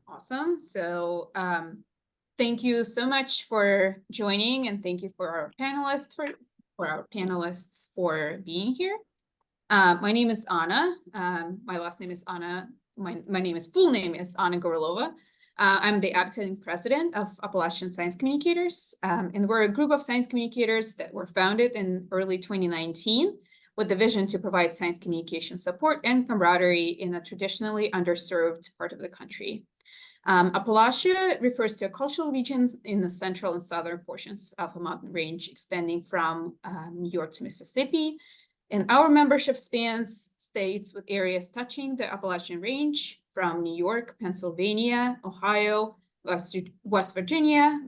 Awesome. So thank you so much for joining, and thank you for our panelists for being here. My name is Anna. My last name is Anna. My full name is Anna Gorilova. I'm the acting president of Appalachian Science Communicators, and we're a group of science communicators that were founded in early 2019 with the vision to provide science communication support and camaraderie in a traditionally underserved part of the country. Appalachia refers to cultural regions in the central and southern portions of a mountain range extending from New York to Mississippi. And our membership spans states with areas touching the Appalachian Range from New York, Pennsylvania, Ohio, West Virginia,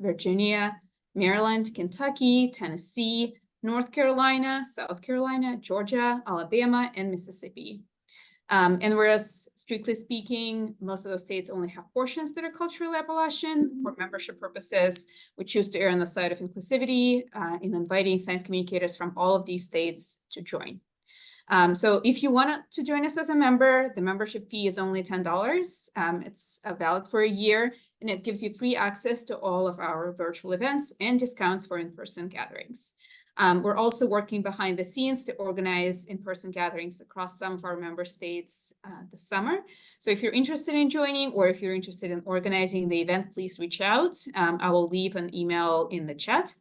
Maryland, Kentucky, Tennessee, North Carolina, South Carolina, Georgia, Alabama, and Mississippi. And whereas, strictly speaking, most of those states only have portions that are culturally Appalachian, for membership purposes, we choose to err on the side of inclusivity in inviting science communicators from all of these states to join. So if you want to join us as a member, the membership fee is only $10. It's valid for a year, and it gives you free access to all of our virtual events and discounts for in-person gatherings. We're also working behind the scenes to organize in-person gatherings across some of our member states this summer. So if you're interested in joining, or if you're interested in organizing the event, please reach out. I will leave an email in the chat.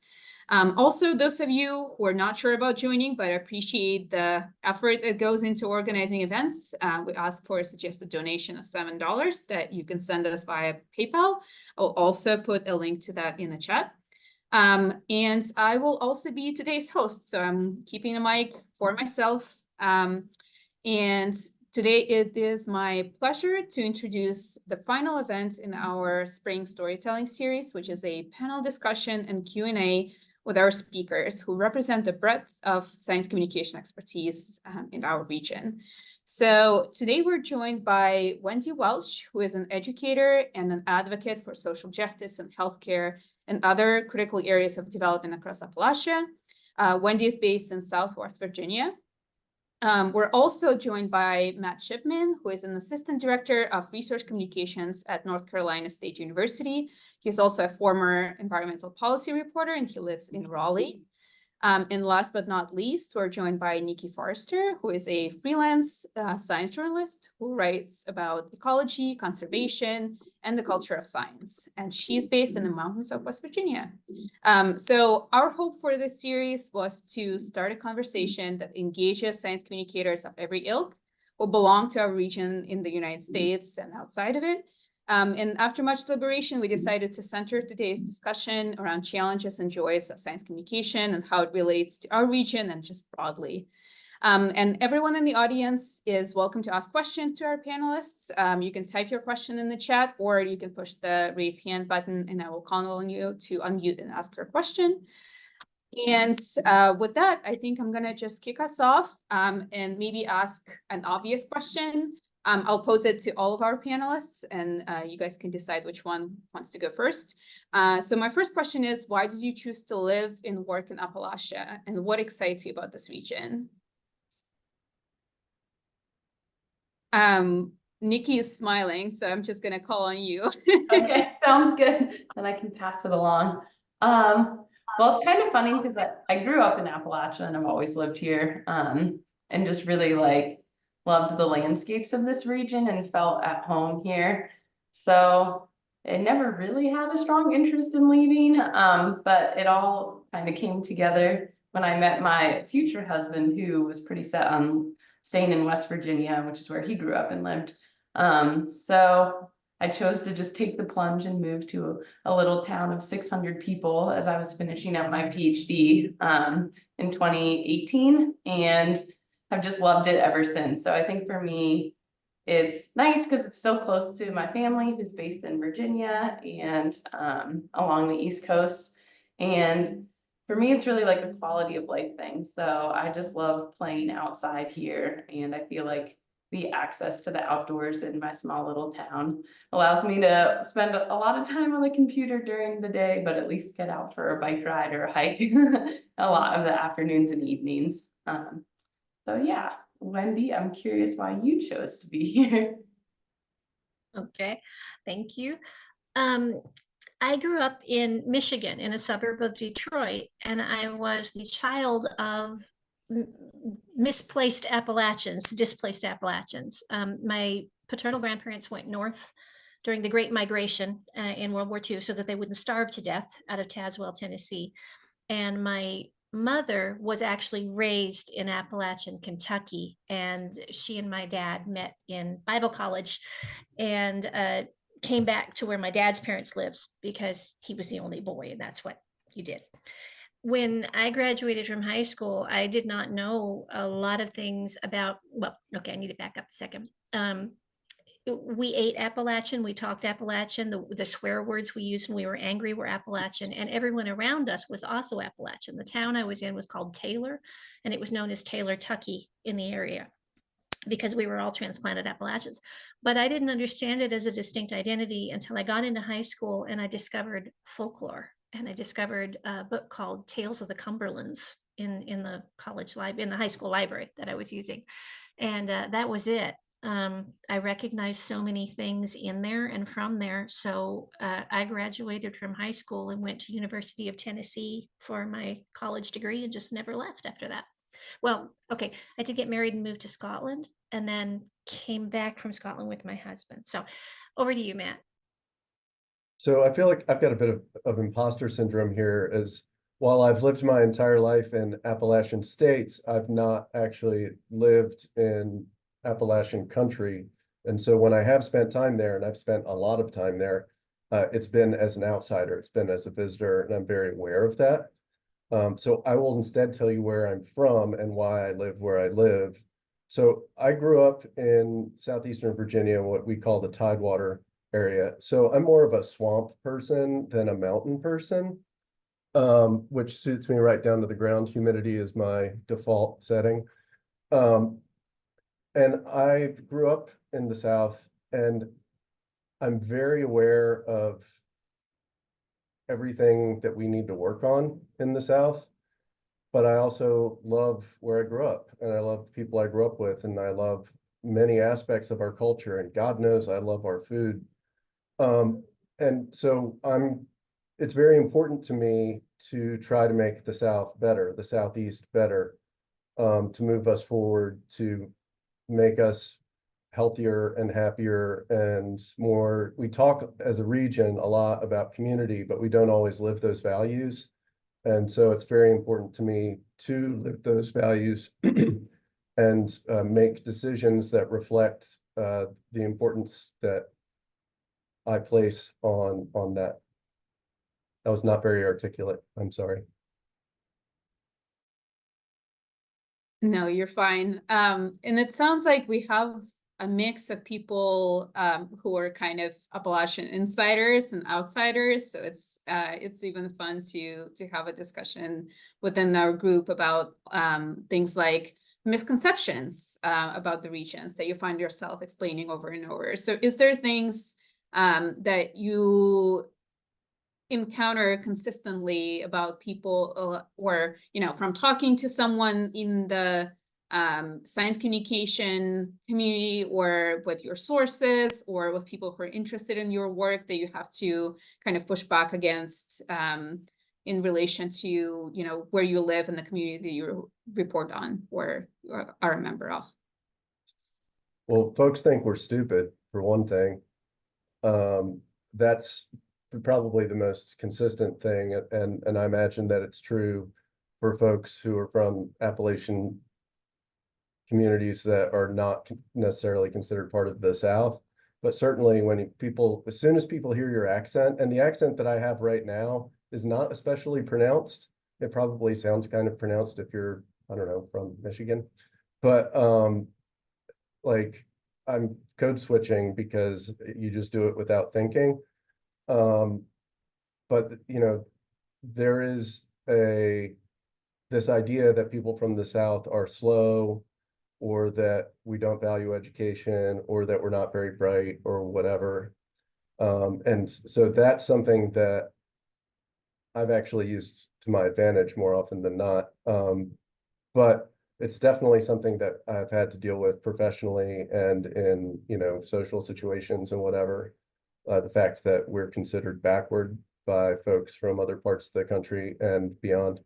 Also, those of you who are not sure about joining, but appreciate the effort that goes into organizing events, we ask for a suggested donation of $7 that you can send us via PayPal. I'll also put a link to that in the chat. And I will also be today's host, so I'm keeping the mic for myself. And today it is my pleasure to introduce the final event in our spring storytelling series, which is a panel discussion and Q&A with our speakers who represent the breadth of science communication expertise in our region. So today we're joined by Wendy Welch, who is an educator and an advocate for social justice and healthcare and other critical areas of development across Appalachia. Wendy is based in Southwest Virginia. We're also joined by Matt Shipman, who is an assistant director of research communications at North Carolina State University. He's also a former environmental policy reporter, and he lives in Raleigh. And last but not least, we're joined by Nikki Forrester, who is a freelance science journalist who writes about ecology, conservation, and the culture of science. And she's based in the mountains of West Virginia. So our hope for this series was to start a conversation that engages science communicators of every ilk who belong to our region in the United States and outside of it. And after much deliberation, we decided to center today's discussion around challenges and joys of science communication and how it relates to our region and just broadly. And everyone in the audience is welcome to ask questions to our panelists. You can type your question in the chat, or you can push the raise hand button and I will call on you to unmute and ask your question. And with that, I think I'm gonna just kick us off and maybe ask an obvious question. I'll pose it to all of our panelists, and you guys can decide which one wants to go first. So my first question is, why did you choose to live and work in Appalachia, and what excites you about this region? Nikki is smiling, so I'm just gonna call on you. Okay, sounds good. Then I can pass it along. Well, it's kind of funny because I grew up in Appalachia and I've always lived here, and just really loved the landscapes of this region and felt at home here. So I never really had a strong interest in leaving, but it all kind of came together when I met my future husband, who was pretty set on staying in West Virginia, which is where he grew up and lived. So I chose to just take the plunge and move to a little town of 600 people as I was finishing up my PhD in 2018, and I've just loved it ever since. So I think for me, it's nice because it's still close to my family who's based in Virginia and along the East Coast. And for me, it's really like a quality of life thing. So I just love playing outside here. And I feel like the access to the outdoors in my small little town allows me to spend a lot of time on the computer during the day, but at least get out for a bike ride or a hike a lot of the afternoons and evenings. So yeah, Wendy, I'm curious why you chose to be here. Okay, thank you. I grew up in Michigan, in a suburb of Detroit, and I was the child of misplaced Appalachians, displaced Appalachians. My paternal grandparents went north during the Great Migration in World War II so that they wouldn't starve to death out of Tazewell, Tennessee. And my mother was actually raised in Appalachian, Kentucky, and she and my dad met in Bible college and came back to where my dad's parents lives because he was the only boy, and that's what he did. When I graduated from high school, I did not know a lot of things about, well, okay, I need to back up a second. We ate Appalachian, we talked Appalachian, the swear words we used when we were angry were Appalachian, and everyone around us was also Appalachian. The town I was in was called Taylor, and it was known as Taylor, Tucky in the area because we were all transplanted Appalachians. But I didn't understand it as a distinct identity until I got into high school and I discovered folklore, and I discovered a book called Tales of the Cumberlands in the college library, in the high school library that I was using. And that was it. I recognized so many things in there and from there. So I graduated from high school and went to University of Tennessee for my college degree and just never left after that. Well, okay, I did get married and moved to Scotland and then came back from Scotland with my husband. So over to you, Matt. So I feel like I've got a bit of imposter syndrome here, as while I've lived my entire life in Appalachian states, I've not actually lived in Appalachian country. And so when I have spent time there, and I've spent a lot of time there, it's been as an outsider, it's been as a visitor, and I'm very aware of that. So I will instead tell you where I'm from and why I live where I live. So I grew up in southeastern Virginia, what we call the Tidewater area. So I'm more of a swamp person than a mountain person, which suits me right down to the ground. Humidity is my default setting. And I grew up in the South, and I'm very aware of everything that we need to work on in the South. But I also love where I grew up, and I love the people I grew up with, and I love many aspects of our culture, and God knows I love our food. And so it's very important to me to try to make the South better, the Southeast better, to move us forward, to make us healthier and happier and more. We talk as a region a lot about community, but we don't always live those values. And so it's very important to me to live those values and make decisions that reflect the importance that I place on that. That was not very articulate. I'm sorry. No, you're fine. And it sounds like we have a mix of people who are kind of Appalachian insiders and outsiders. So it's even fun to have a discussion within our group about things like misconceptions about the regions that you find yourself explaining over and over. So is there things that you encounter consistently about people or, from talking to someone in the science communication community or with your sources or with people who are interested in your work that you have to kind of push back against in relation to, where you live and the community that you report on or are a member of? Well, folks think we're stupid, for one thing. That's probably the most consistent thing, and I imagine that it's true for folks who are from Appalachian communities that are not necessarily considered part of the South. But certainly as soon as people hear your accent, and the accent that I have right now is not especially pronounced. It probably sounds kind of pronounced if you're, I don't know, from Michigan. But like I'm code switching because you just do it without thinking. But there is this idea that people from the South are slow, or that we don't value education, or that we're not very bright, or whatever. And so that's something that I've actually used to my advantage more often than not. But it's definitely something that I've had to deal with professionally and in, social situations and whatever. The fact that we're considered backward by folks from other parts of the country and beyond.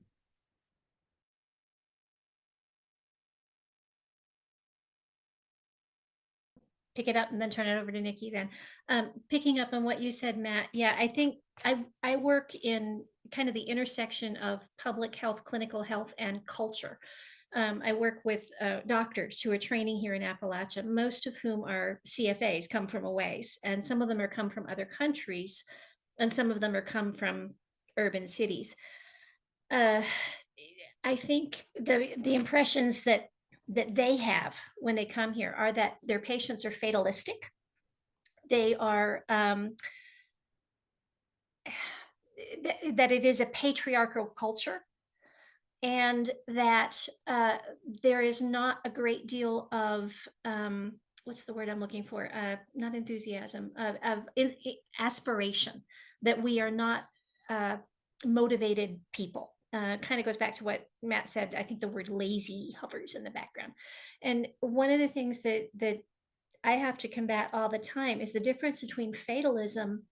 Pick it up and then turn it over to Nikki then. Picking up on what you said, Matt, yeah, I think I work in kind of the intersection of public health, clinical health, and culture. I work with doctors who are training here in Appalachia, most of whom are CFAs, come from a ways, and some of them are come from other countries, and some of them are come from urban cities. I think the impressions that they have when they come here are that their patients are fatalistic. They are that it is a patriarchal culture, and that there is not a great deal of what's the word I'm looking for? Not enthusiasm, of aspiration. That we are not motivated people. Kind of goes back to what Matt said. I think the word lazy hovers in the background. And one of the things that I have to combat all the time is the difference between fatalism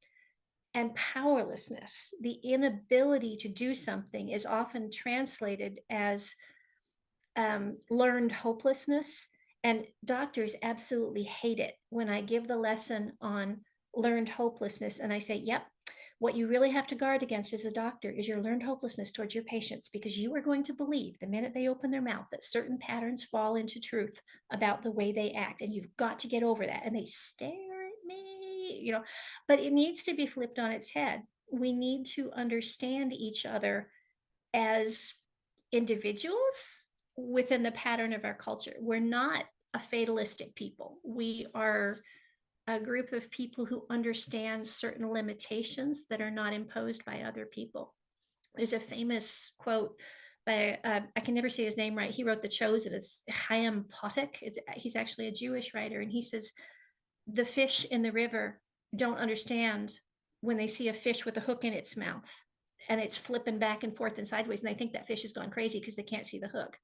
and powerlessness. The inability to do something is often translated as learned hopelessness. And doctors absolutely hate it when I give the lesson on learned hopelessness and I say, yep, what you really have to guard against as a doctor is your learned hopelessness towards your patients, because you are going to believe the minute they open their mouth that certain patterns fall into truth about the way they act, and you've got to get over that. And they stare at me, but it needs to be flipped on its head. We need to understand each other as individuals within the pattern of our culture. We're not a fatalistic people. We are a group of people who understand certain limitations that are not imposed by other people. There's a famous quote by, I can never say his name right. He wrote The Chosen. It's Chaim Potok. He's actually a Jewish writer. And he says, the fish in the river don't understand when they see a fish with a hook in its mouth and it's flipping back and forth and sideways. And they think that fish has gone crazy because they can't see the hook.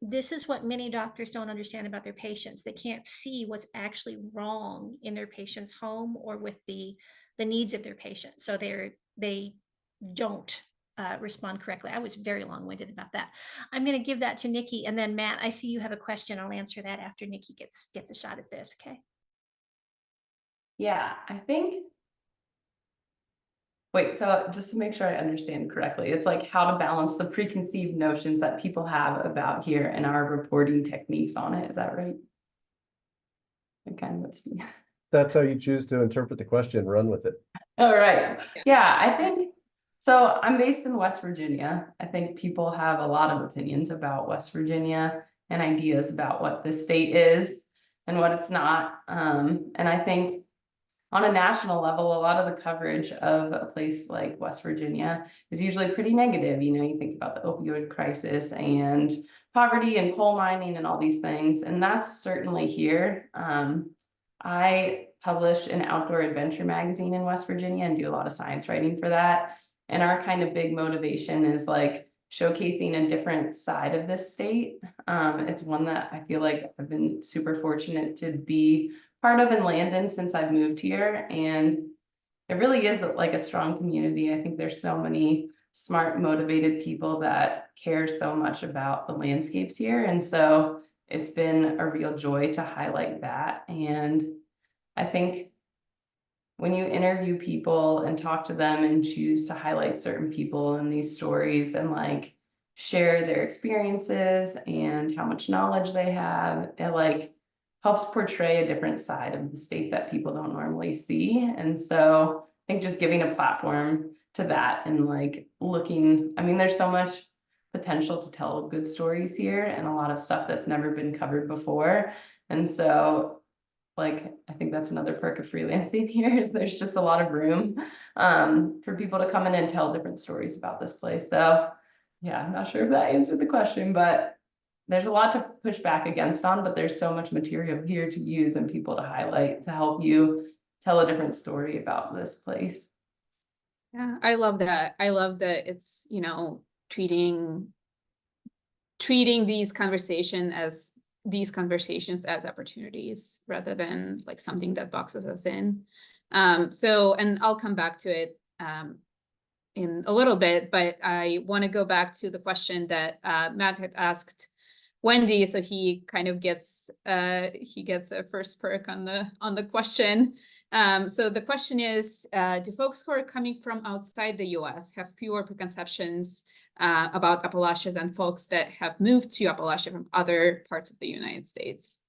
This is what many doctors don't understand about their patients. They can't see what's actually wrong in their patient's home or with the needs of their patient. So they don't respond correctly. I was very long-winded about that. I'm going to give that to Nikki, and then Matt, I see you have a question. I'll answer that after Nikki gets a shot at this. Okay. Yeah, I think. Wait, so just to make sure I understand correctly, it's like how to balance the preconceived notions that people have about here and our reporting techniques on it. Is that right? Okay, that's me. That's how you choose to interpret the question, run with it. All right. Yeah, I think so. I'm based in West Virginia. I think people have a lot of opinions about West Virginia and ideas about what this state is and what it's not. And I think on a national level, a lot of the coverage of a place like West Virginia is usually pretty negative. You think about the opioid crisis and poverty and coal mining and all these things, and that's certainly here. I publish an outdoor adventure magazine in West Virginia and do a lot of science writing for that. And our kind of big motivation is like showcasing a different side of this state. It's one that I feel like I've been super fortunate to be part of and land in since I've moved here. And it really is like a strong community. I think there's so many smart, motivated people that care so much about the landscapes here. And so it's been a real joy to highlight that. And I think when you interview people and talk to them and choose to highlight certain people in these stories and like share their experiences and how much knowledge they have, it like helps portray a different side of the state that people don't normally see. And so I think just giving a platform to that and like looking, there's so much potential to tell good stories here and a lot of stuff that's never been covered before. And so like, I think that's another perk of freelancing here is there's just a lot of room for people to come in and tell different stories about this place. So yeah, I'm not sure if that answered the question, but there's a lot to push back against on, but there's so much material here to use and people to highlight to help you tell a different story about this place. Yeah, I love that. I love that it's, treating treating these conversations as opportunities rather than like something that boxes us in. So, and I'll come back to it in a little bit, but I want to go back to the question that Matt had asked Wendy, so he kind of gets a first perk on the question. So the question is, do folks who are coming from outside the US have fewer preconceptions about Appalachia than folks that have moved to Appalachia from other parts of the United States?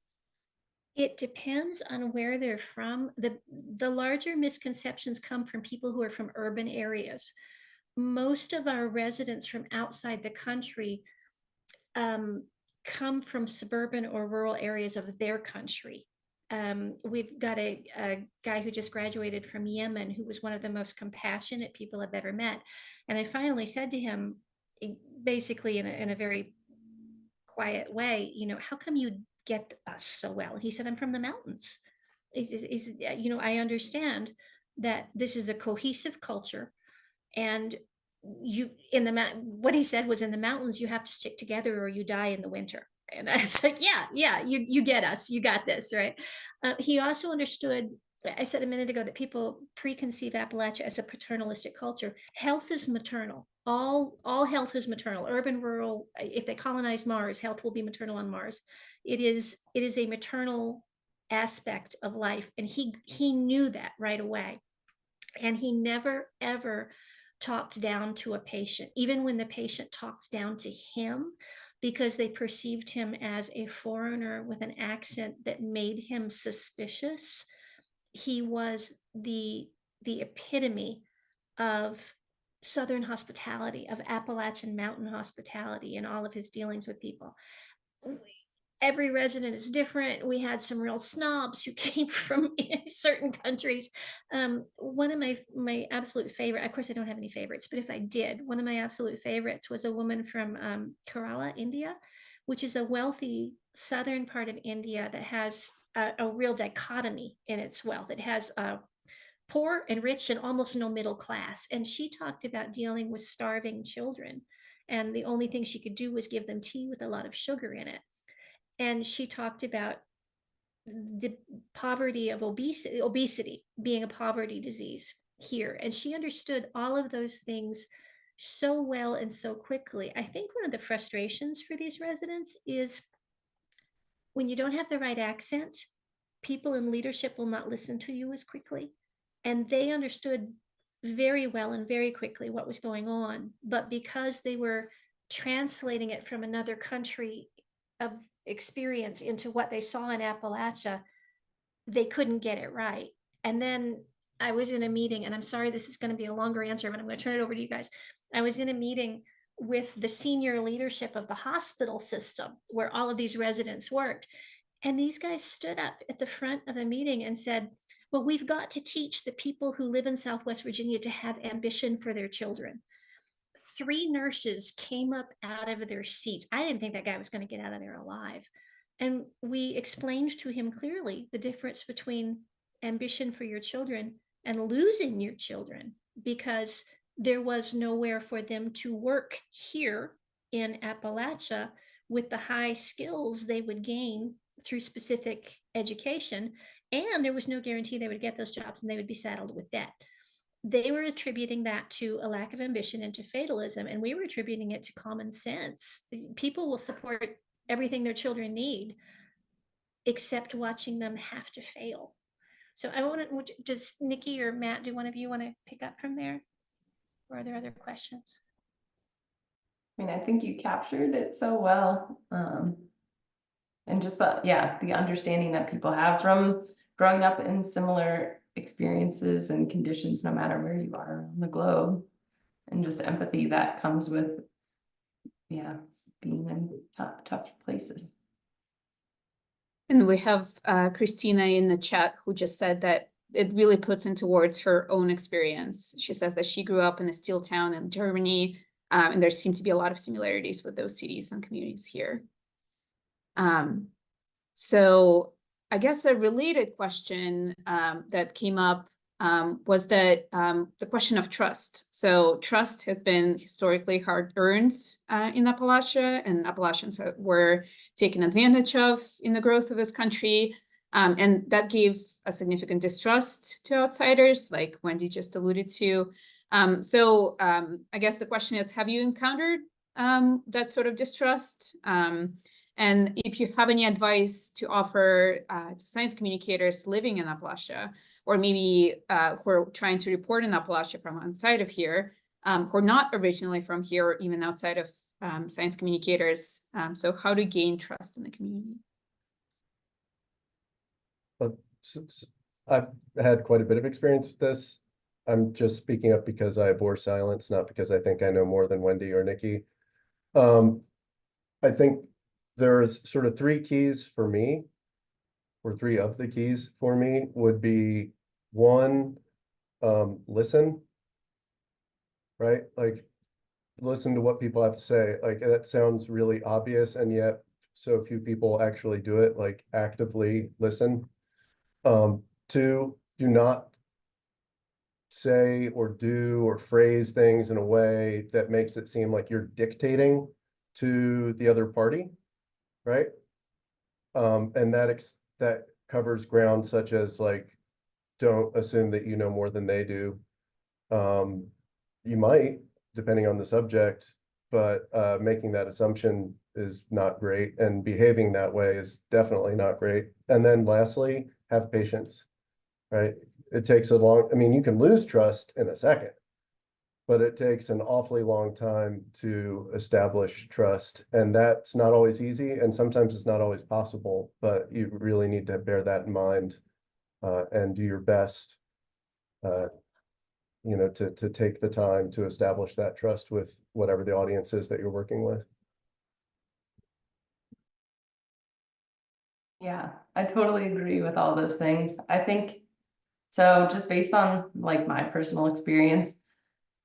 It depends on where they're from. The larger misconceptions come from people who are from urban areas. Most of our residents from outside the country come from suburban or rural areas of their country. We've got a guy who just graduated from Yemen who was one of the most compassionate people I've ever met. And I finally said to him, basically in a very quiet way, you know, how come you get us so well? He said, I'm from the mountains. You know, I understand that this is a cohesive culture, and what he said was, in the mountains you have to stick together or you die in the winter. And it's like, yeah, you get us, you got this, right? He also understood, I said a minute ago, that people preconceive Appalachia as a paternalistic culture. Health is maternal. All health is maternal. Urban, rural. If they colonize Mars, health will be maternal on Mars. It is a maternal aspect of life, and he knew that right away. And he never ever talked down to a patient, even when the patient talked down to him, because they perceived him as a foreigner with an accent that made him suspicious. He was the epitome of Southern hospitality, of Appalachian mountain hospitality in all of his dealings with people. Every resident is different. We had some real snobs who came from certain countries. One of my absolute favorite, of course I don't have any favorites, but if I did, one of my absolute favorites was a woman from Kerala, India, which is a wealthy southern part of India that has a real dichotomy in its wealth. It has poor and rich and almost no middle class. And she talked about dealing with starving children. And the only thing she could do was give them tea with a lot of sugar in it. And she talked about the poverty of obesity being a poverty disease here. And she understood all of those things so well and so quickly. I think one of the frustrations for these residents is when you don't have the right accent, people in leadership will not listen to you as quickly. And they understood very well and very quickly what was going on. But because they were translating it from another country of experience into what they saw in Appalachia, they couldn't get it right. And then I was in a meeting, and I'm sorry this is going to be a longer answer, but I'm going to turn it over to you guys. I was in a meeting with the senior leadership of the hospital system where all of these residents worked. And these guys stood up at the front of the meeting and said, well, we've got to teach the people who live in Southwest Virginia to have ambition for their children. 3 nurses came up out of their seats. I didn't think that guy was going to get out of there alive. And we explained to him clearly the difference between ambition for your children and losing your children, because there was nowhere for them to work here in Appalachia with the high skills they would gain through specific education. And there was no guarantee they would get those jobs, and they would be saddled with debt. They were attributing that to a lack of ambition and to fatalism, and we were attributing it to common sense. People will support everything their children need, except watching them have to fail. So I want to, does Nikki or Matt, do one of you want to pick up from there? Or are there other questions? I mean, I think you captured it so well. And just the understanding that people have from growing up in similar experiences and conditions, no matter where you are on the globe, and just empathy that comes with, being in tough places. And we have Christina in the chat who just said that it really puts into words her own experience. She says that she grew up in a steel town in Germany, and there seem to be a lot of similarities with those cities and communities here. So I guess a related question that came up was that the question of trust. So trust has been historically hard earned in Appalachia, and Appalachians were taken advantage of in the growth of this country. And that gave a significant distrust to outsiders, like Wendy just alluded to. So I guess the question is, have you encountered that sort of distrust? And if you have any advice to offer to science communicators living in Appalachia, or maybe who are trying to report in Appalachia from outside of here, who are not originally from here, or even outside of science communicators. So how to gain trust in the community? I've had quite a bit of experience with this. I'm just speaking up because I abhor silence, not because I think I know more than Wendy or Nikki. I think there's sort of three keys for me, or three of the keys for me would be one, listen, right? Like, listen to what people have to say. Like, that sounds really obvious, and yet so few people actually do it, like actively listen. Two, do not say or do or phrase things in a way that makes it seem like you're dictating to the other party, right? And that covers ground such as, like, don't assume that you know more than they do. You might, depending on the subject, but making that assumption is not great, and behaving that way is definitely not great. And then lastly, have patience, right? It takes a long, I mean, you can lose trust in a second, but it takes an awfully long time to establish trust. And that's not always easy, and sometimes it's not always possible, but you really need to bear that in mind and do your best, you know, to take the time to establish that trust with whatever the audience is that you're working with. Yeah, I totally agree with all those things. I think, so just based on like my personal experience,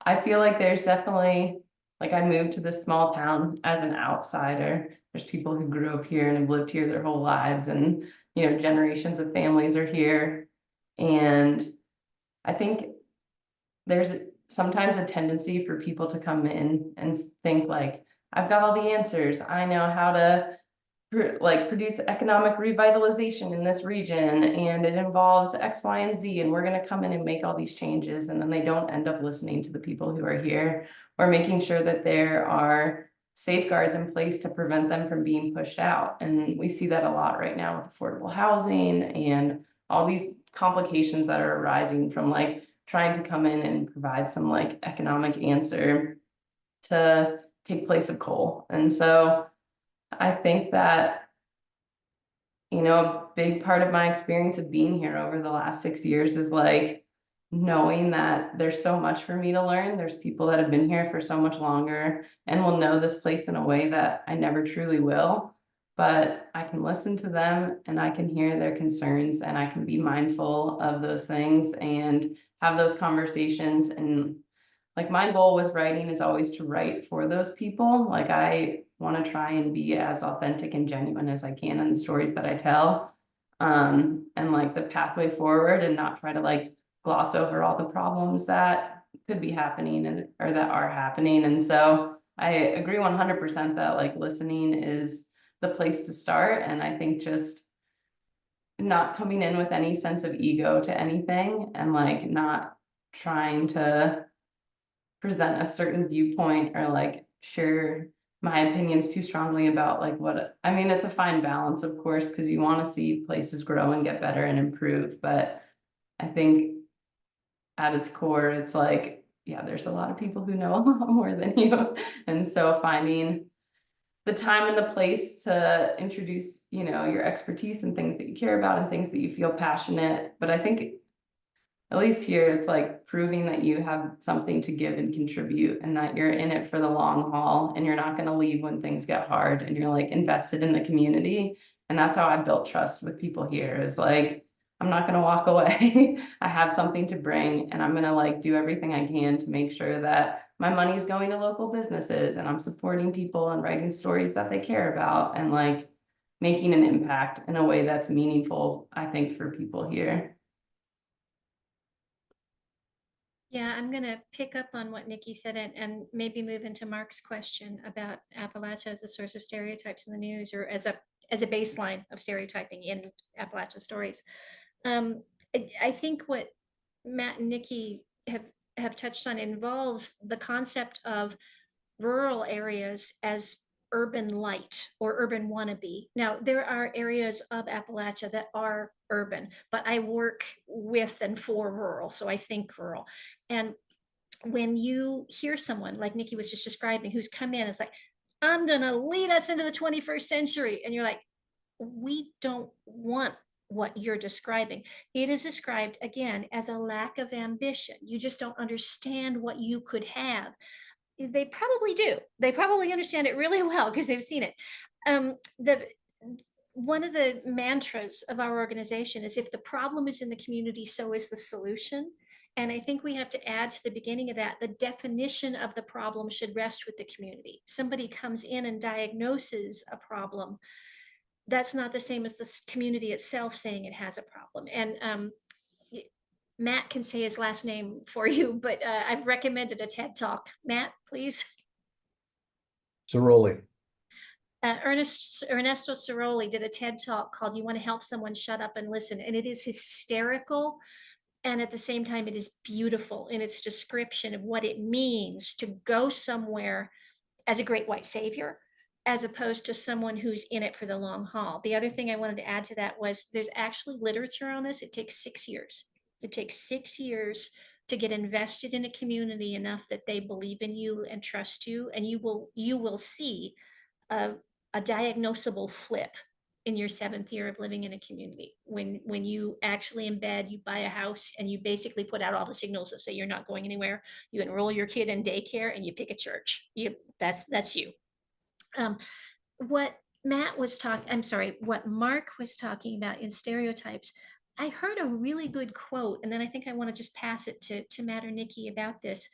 I feel like there's definitely, like, I moved to this small town as an outsider. There's people who grew up here and have lived here their whole lives, and, you know, generations of families are here. And I think there's sometimes a tendency for people to come in and think like, I've got all the answers. I know how to produce economic revitalization in this region, and it involves X, Y, and Z, and we're going to come in and make all these changes. And then they don't end up listening to the people who are here, or making sure that there are safeguards in place to prevent them from being pushed out. And we see that a lot right now with affordable housing and all these complications that are arising from like trying to come in and provide some like economic answer to take place of coal. And so I think that, you know, a big part of my experience of being here over the last 6 years is like knowing that there's so much for me to learn. There's people that have been here for so much longer and will know this place in a way that I never truly will. But I can listen to them and I can hear their concerns, and I can be mindful of those things and have those conversations. And like, my goal with writing is always to write for those people. Like, I want to try and be as authentic and genuine as I can in the stories that I tell, and like the pathway forward, and not try to like gloss over all the problems that could be happening or that are happening. And so I agree 100% that like listening is the place to start. And I think just not coming in with any sense of ego to anything, and like not trying to present a certain viewpoint or like share my opinions too strongly about like what, I mean, it's a fine balance, of course, because you want to see places grow and get better and improve. But I think at its core, it's like, yeah, there's a lot of people who know a lot more than you. And so finding the time and the place to introduce, you know, your expertise and things that you care about and things that you feel passionate. But I think at least here, it's like proving that you have something to give and contribute, and that you're in it for the long haul, and you're not going to leave when things get hard, and you're like invested in the community. And that's how I built trust with people here, is like, I'm not going to walk away. I have something to bring, and I'm going to like do everything I can to make sure that my money's going to local businesses, and I'm supporting people and writing stories that they care about, and like making an impact in a way that's meaningful, I think, for people here. Yeah, I'm gonna pick up on what Nikki said and maybe move into Mark's question about Appalachia as a source of stereotypes in the news, or as a baseline of stereotyping in Appalachia stories. I think what Matt and Nikki have touched on involves the concept of rural areas as urban light or urban wannabe. Now, there are areas of Appalachia that are urban, but I work with and for rural, so I think rural. And when you hear someone like Nikki was just describing, who's come in, it's like, I'm gonna lead us into the 21st century. And you're like, we don't want what you're describing. It is described again as a lack of ambition. You just don't understand what you could have. They probably do. They probably understand it really well because they've seen it. The one of the mantras of our organization is, if the problem is in the community, so is the solution. And I think we have to add to the beginning of that, the definition of the problem should rest with the community. Somebody comes in and diagnoses a problem. That's not the same as the community itself saying it has a problem. And Matt can say his last name for you, but I've recommended a TED Talk. Matt, please. Ciroli. Ernesto Ciroli did a TED Talk called "You Want to Help Someone? Shut Up and Listen," and it is hysterical. And at the same time, it is beautiful in its description of what it means to go somewhere as a great white savior, as opposed to someone who's in it for the long haul. The other thing I wanted to add to that was there's actually literature on this. It takes 6 years. It takes 6 years to get invested in a community enough that they believe in you and trust you, and you will see a diagnosable flip in your 7th year of living in a community, when you actually embed, you buy a house and you basically put out all the signals that say you're not going anywhere. You enroll your kid in daycare and you pick a church. That's you. What Matt was talking, I'm sorry, what Mark was talking about in stereotypes, I heard a really good quote, and then I think I want to just pass it to Matt or Nikki about this,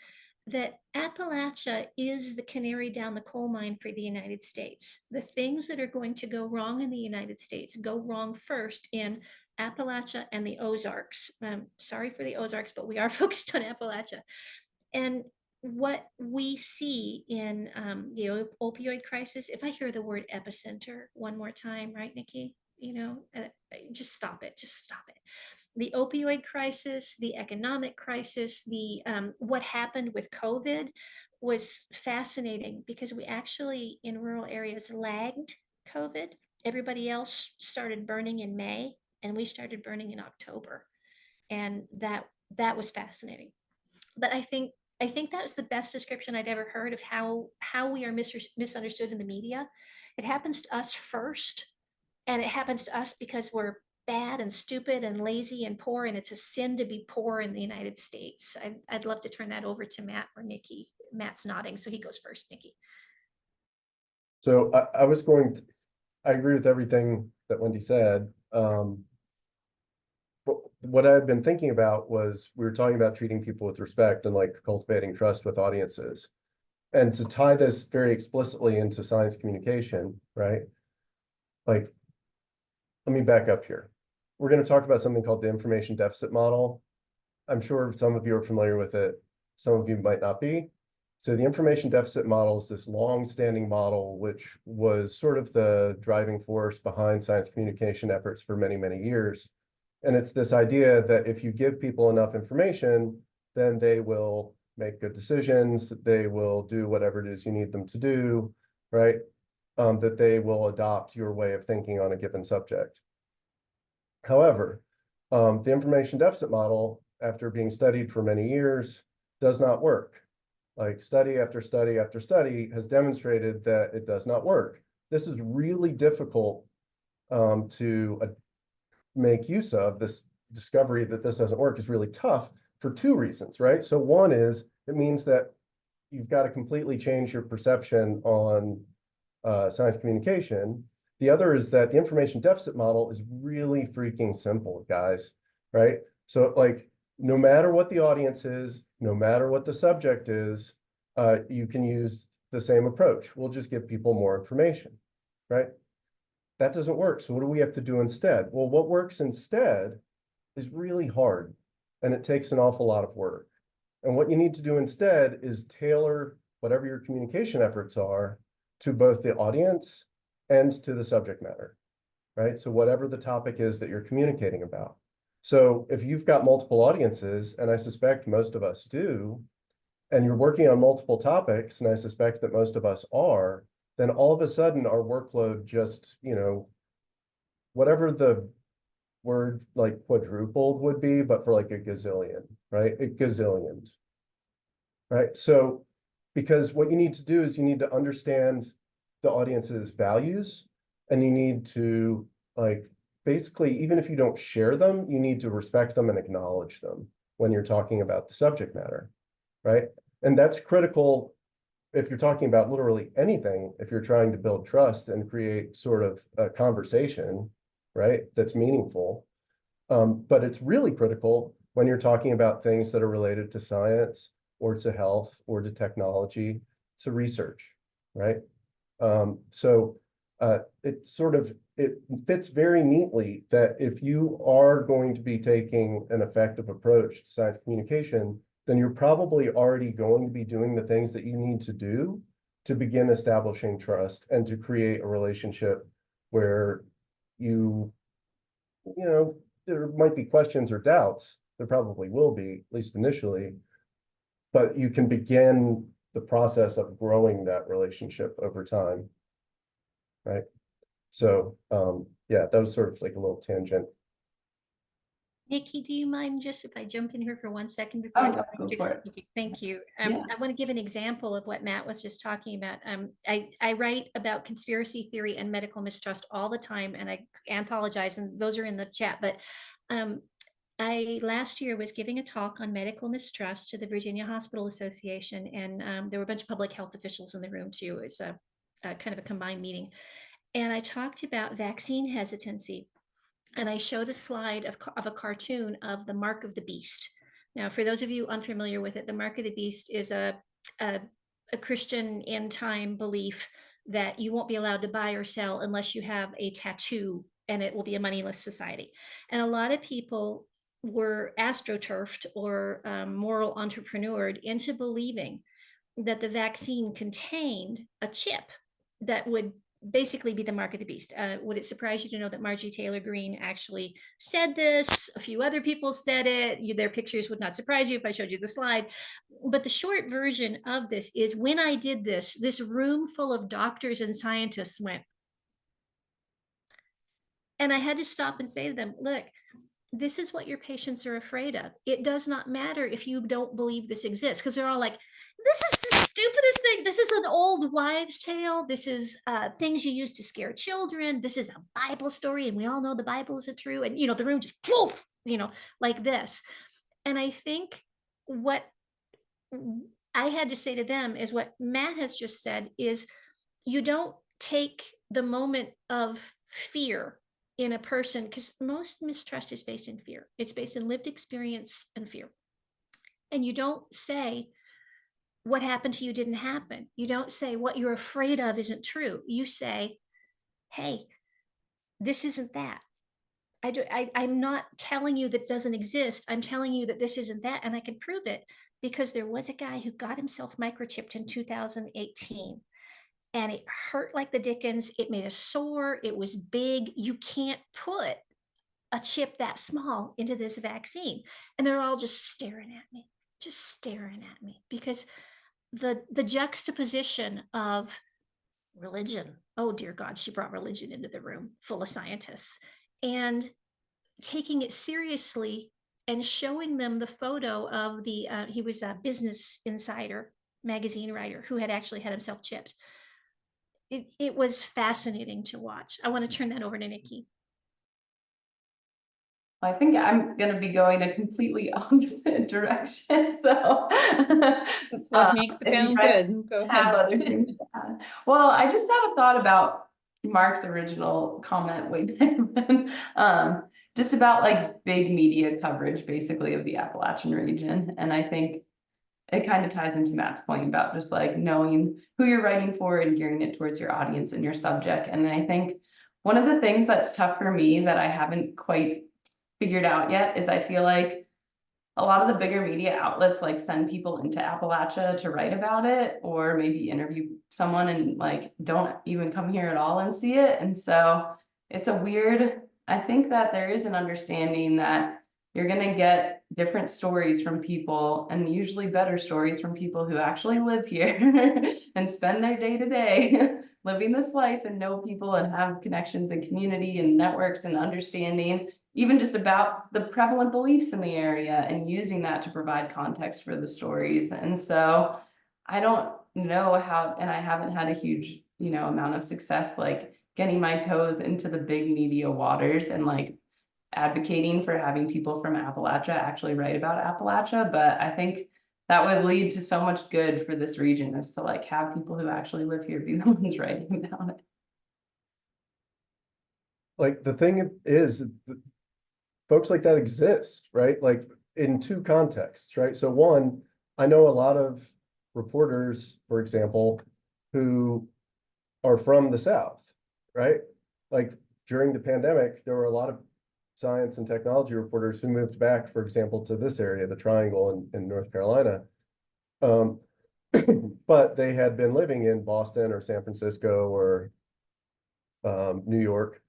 that Appalachia is the canary down the coal mine for the United States. The things that are going to go wrong in the United States go wrong first in Appalachia and the Ozarks. Sorry for the Ozarks, but we are focused on Appalachia. And what we see in the opioid crisis, if I hear the word epicenter one more time, right, Nikki? Just stop it. Just stop it. The opioid crisis, the economic crisis, the what happened with COVID was fascinating, because we actually in rural areas lagged COVID. Everybody else started burning in May, and we started burning in October, and that was fascinating. But I think that was the best description I'd ever heard of how we are misunderstood in the media. It happens to us first, and it happens to us because we're bad and stupid and lazy and poor, and it's a sin to be poor in the United States. I'd love to turn that over to Matt or Nikki. Matt's nodding, so he goes first. Nikki. So I agree with everything that Wendy said. But what I've been thinking about was, we were talking about treating people with respect and like cultivating trust with audiences. And to tie this very explicitly into science communication, right? Like, let me back up here. We're going to talk about something called the information deficit model. I'm sure some of you are familiar with it. Some of you might not be. So the information deficit model is this long-standing model, which was sort of the driving force behind science communication efforts for many, many years. And it's this idea that if you give people enough information, then they will make good decisions, they will do whatever it is you need them to do, right? That they will adopt your way of thinking on a given subject. However, the information deficit model, after being studied for many years, does not work. Like, study after study after study has demonstrated that it does not work. This is really difficult to make use of. This discovery that this doesn't work is really tough for 2 reasons, right? So one is, it means that you've got to completely change your perception on science communication. The other is that the information deficit model is really freaking simple, guys, right? So like, no matter what the audience is, no matter what the subject is, you can use the same approach. We'll just give people more information, right? That doesn't work. So what do we have to do instead? Well, what works instead is really hard, and it takes an awful lot of work. And what you need to do instead is tailor whatever your communication efforts are to both the audience and to the subject matter, right? So whatever the topic is that you're communicating about. So if you've got multiple audiences, and I suspect most of us do, and you're working on multiple topics, and I suspect that most of us are, then all of a sudden our workload just, whatever the word like quadrupled would be, but for like a gazillion, right? A gazillions, right? So, because what you need to do is you need to understand the audience's values, and you need to basically, even if you don't share them, you need to respect them and acknowledge them when you're talking about the subject matter, right? And that's critical if you're talking about literally anything, if you're trying to build trust and create sort of a conversation, right, that's meaningful. But it's really critical when you're talking about things that are related to science or to health or to technology, to research, right? It fits very neatly that if you are going to be taking an effective approach to science communication, then you're probably already going to be doing the things that you need to do to begin establishing trust and to create a relationship where there might be questions or doubts. There probably will be, at least initially, but you can begin the process of growing that relationship over time, right? So, yeah, that was sort of like a little tangent. Nikki, do you mind just if I jump in here for 1 second before? Oh, yeah, go for it. Thank you. Yeah. I want to give an example of what Matt was just talking about. I write about conspiracy theory and medical mistrust all the time, and I anthologize, and those are in the chat. But I last year was giving a talk on medical mistrust to the Virginia Hospital Association, and there were a bunch of public health officials in the room too. It was a kind of a combined meeting, and I talked about vaccine hesitancy. And I showed a slide of a cartoon of the mark of the beast. Now, for those of you unfamiliar with it, the mark of the beast is a Christian end time belief that you won't be allowed to buy or sell unless you have a tattoo, and it will be a moneyless society. And a lot of people were astroturfed or moral entrepreneured into believing that the vaccine contained a chip that would basically be the mark of the beast. Would it surprise you to know that Marjorie Taylor Greene actually said this? A few other people said it. Their pictures would not surprise you if I showed you the slide. But the short version of this is, when I did this room full of doctors and scientists went. And I had to stop and say to them, look, this is what your patients are afraid of. It does not matter if you don't believe this exists, because they're all like, this is the stupidest thing. This is an old wives' tale. This is things you use to scare children. This is a Bible story, and we all know the Bible isn't true. And, the room just poof, like this. And I think what I had to say to them is what Matt has just said is, you don't take the moment of fear in a person, because most mistrust is based in fear. It's based in lived experience and fear. And you don't say, what happened to you didn't happen. You don't say what you're afraid of isn't true. You say, hey, this isn't that. I'm not telling you that it doesn't exist. I'm telling you that this isn't that. And I can prove it because there was a guy who got himself microchipped in 2018. And it hurt like the dickens. It made a sore. It was big. You can't put a chip that small into this vaccine. And they're all just staring at me, because the juxtaposition of religion. Oh, dear God, she brought religion into the room full of scientists, and taking it seriously and showing them the photo of he was a Business Insider magazine writer who had actually had himself chipped. It was fascinating to watch. I want to turn that over to Nikki. I think I'm going to be going a completely opposite direction. So That's what makes the panel good. Go ahead. Other things to add. Well, I just had a thought about Mark's original comment way back when, just about like big media coverage, basically, of the Appalachian region. And I think it kind of ties into Matt's point about just like knowing who you're writing for and gearing it towards your audience and your subject. And I think one of the things that's tough for me that I haven't quite figured out yet is I feel like a lot of the bigger media outlets like send people into Appalachia to write about it, or maybe interview someone and like don't even come here at all and see it. And so it's a weird, I think that there is an understanding that you're going to get different stories from people, and usually better stories from people who actually live here and spend their day to day living this life and know people and have connections and community and networks and understanding, even just about the prevalent beliefs in the area, and using that to provide context for the stories. And so I don't know how, and I haven't had a huge, amount of success like getting my toes into the big media waters and like advocating for having people from Appalachia actually write about Appalachia. But I think that would lead to so much good for this region, is to like have people who actually live here be the ones writing about it. Like the thing is, folks like that exist, right? Like in two contexts, right? So one, I know a lot of reporters, for example, who are from the South, right? Like during the pandemic, there were a lot of science and technology reporters who moved back, for example, to this area, the Triangle in North Carolina. But they had been living in Boston or San Francisco or New York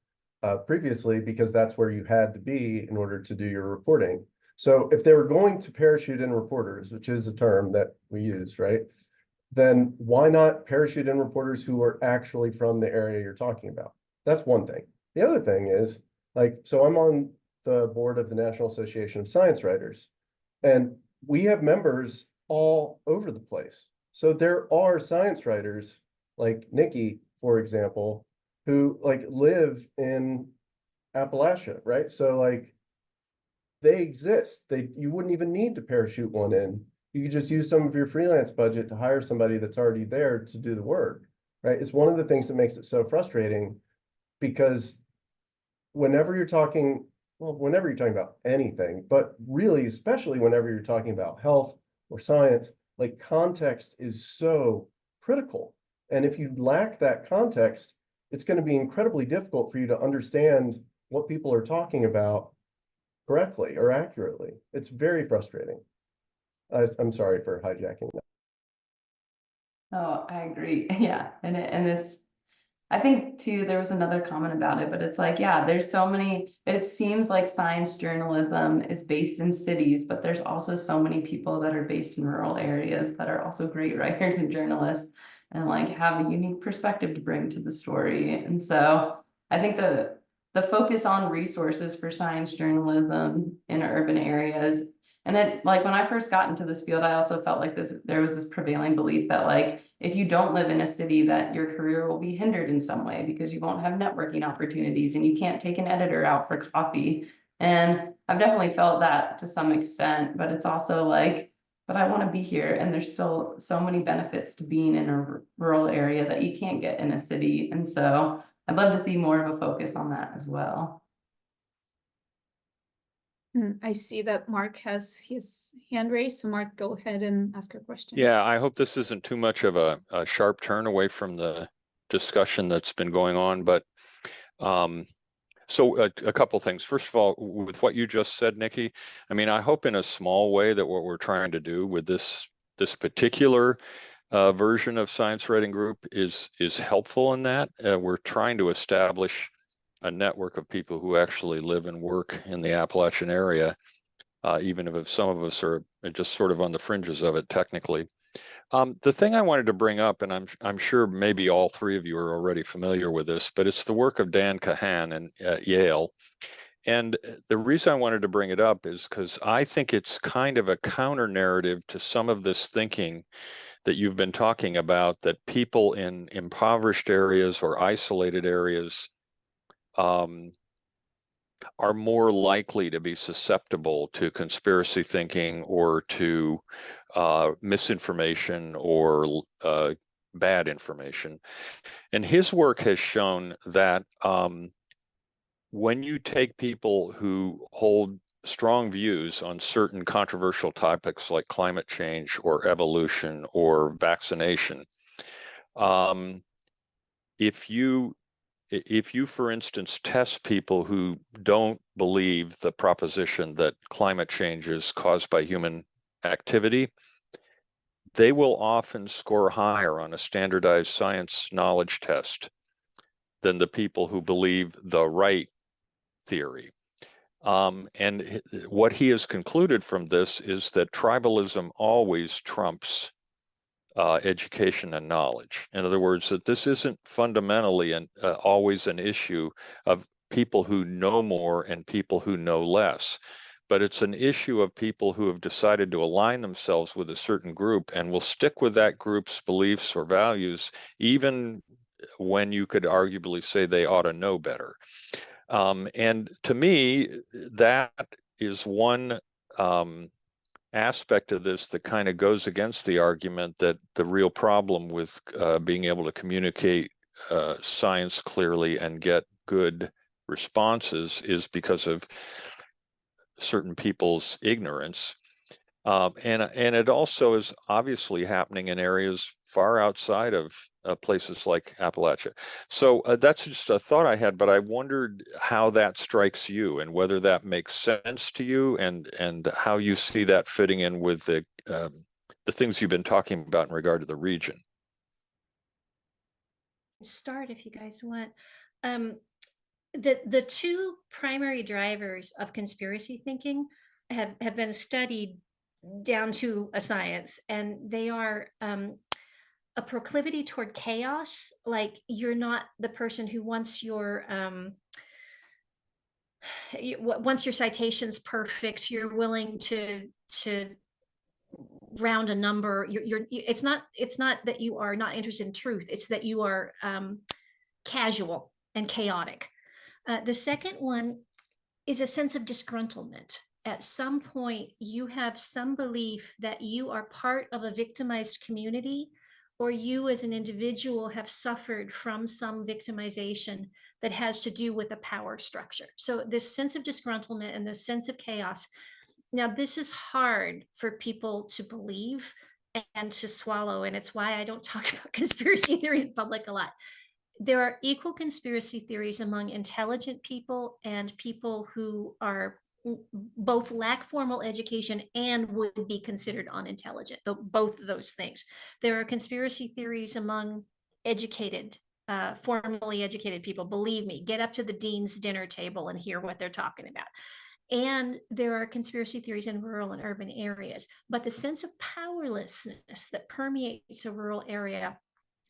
previously, because that's where you had to be in order to do your reporting. So if they were going to parachute in reporters, which is a term that we use, right? Then why not parachute in reporters who are actually from the area you're talking about? That's one thing. The other thing is, like, so I'm on the board of the National Association of Science Writers, and we have members all over the place. So there are science writers like Nikki, for example, who like live in Appalachia, right? So like they exist. You wouldn't even need to parachute one in. You could just use some of your freelance budget to hire somebody that's already there to do the work, right? It's one of the things that makes it so frustrating, because whenever you're talking about anything, but really, especially whenever you're talking about health or science, like context is so critical. And if you lack that context, it's going to be incredibly difficult for you to understand what people are talking about correctly or accurately. It's very frustrating. I'm sorry for hijacking that. Oh, I agree. Yeah. And it's, I think too, there was another comment about it, but it's like, yeah, there's so many, it seems like science journalism is based in cities, but there's also so many people that are based in rural areas that are also great writers and journalists, and like have a unique perspective to bring to the story. And so I think the focus on resources for science journalism in urban areas, and it, like when I first got into this field, I also felt like there was this prevailing belief that like, if you don't live in a city, that your career will be hindered in some way because you won't have networking opportunities and you can't take an editor out for coffee. And I've definitely felt that to some extent, but it's also like, but I want to be here, and there's still so many benefits to being in a rural area that you can't get in a city. And so I'd love to see more of a focus on that as well. I see that Mark has his hand raised. So Mark, go ahead and ask your question. Yeah, I hope this isn't too much of a sharp turn away from the discussion that's been going on. But so a couple things. First of all, with what you just said, Nikki, I mean, I hope in a small way that what we're trying to do with this particular version of Science Writing Group is helpful in that. We're trying to establish a network of people who actually live and work in the Appalachian area, even if some of us are just sort of on the fringes of it technically. The thing I wanted to bring up, and I'm sure maybe all three of you are already familiar with this, but it's the work of Dan Kahan at Yale. And the reason I wanted to bring it up is because I think it's kind of a counter narrative to some of this thinking that you've been talking about, that people in impoverished areas or isolated areas are more likely to be susceptible to conspiracy thinking or to misinformation or bad information. And his work has shown that when you take people who hold strong views on certain controversial topics like climate change or evolution or vaccination, if you, for instance, test people who don't believe the proposition that climate change is caused by human activity, they will often score higher on a standardized science knowledge test than the people who believe the right theory. And what he has concluded from this is that tribalism always trumps education and knowledge. In other words, that this isn't fundamentally always an issue of people who know more and people who know less, but it's an issue of people who have decided to align themselves with a certain group and will stick with that group's beliefs or values, even when you could arguably say they ought to know better. And to me, that is one aspect of this that kind of goes against the argument that the real problem with being able to communicate science clearly and get good responses is because of certain people's ignorance. And it also is obviously happening in areas far outside of places like Appalachia. So that's just a thought I had, but I wondered how that strikes you and whether that makes sense to you, and how you see that fitting in with the things you've been talking about in regard to the region. Start if you guys want. The two primary drivers of conspiracy thinking have been studied down to a science, and they are a proclivity toward chaos. Like, you're not the person who wants your once your citation's perfect, you're willing to round a number. It's not that you are not interested in truth, it's that you are casual and chaotic. The second one is a sense of disgruntlement. At some point, you have some belief that you are part of a victimized community, or you as an individual have suffered from some victimization that has to do with the power structure. So this sense of disgruntlement and this sense of chaos. Now, this is hard for people to believe and to swallow, and it's why I don't talk about conspiracy theory in public a lot. There are equal conspiracy theories among intelligent people and people who are both lack formal education and would be considered unintelligent, both of those things. There are conspiracy theories among educated, formally educated people. Believe me, get up to the dean's dinner table and hear what they're talking about. And there are conspiracy theories in rural and urban areas. But the sense of powerlessness that permeates a rural area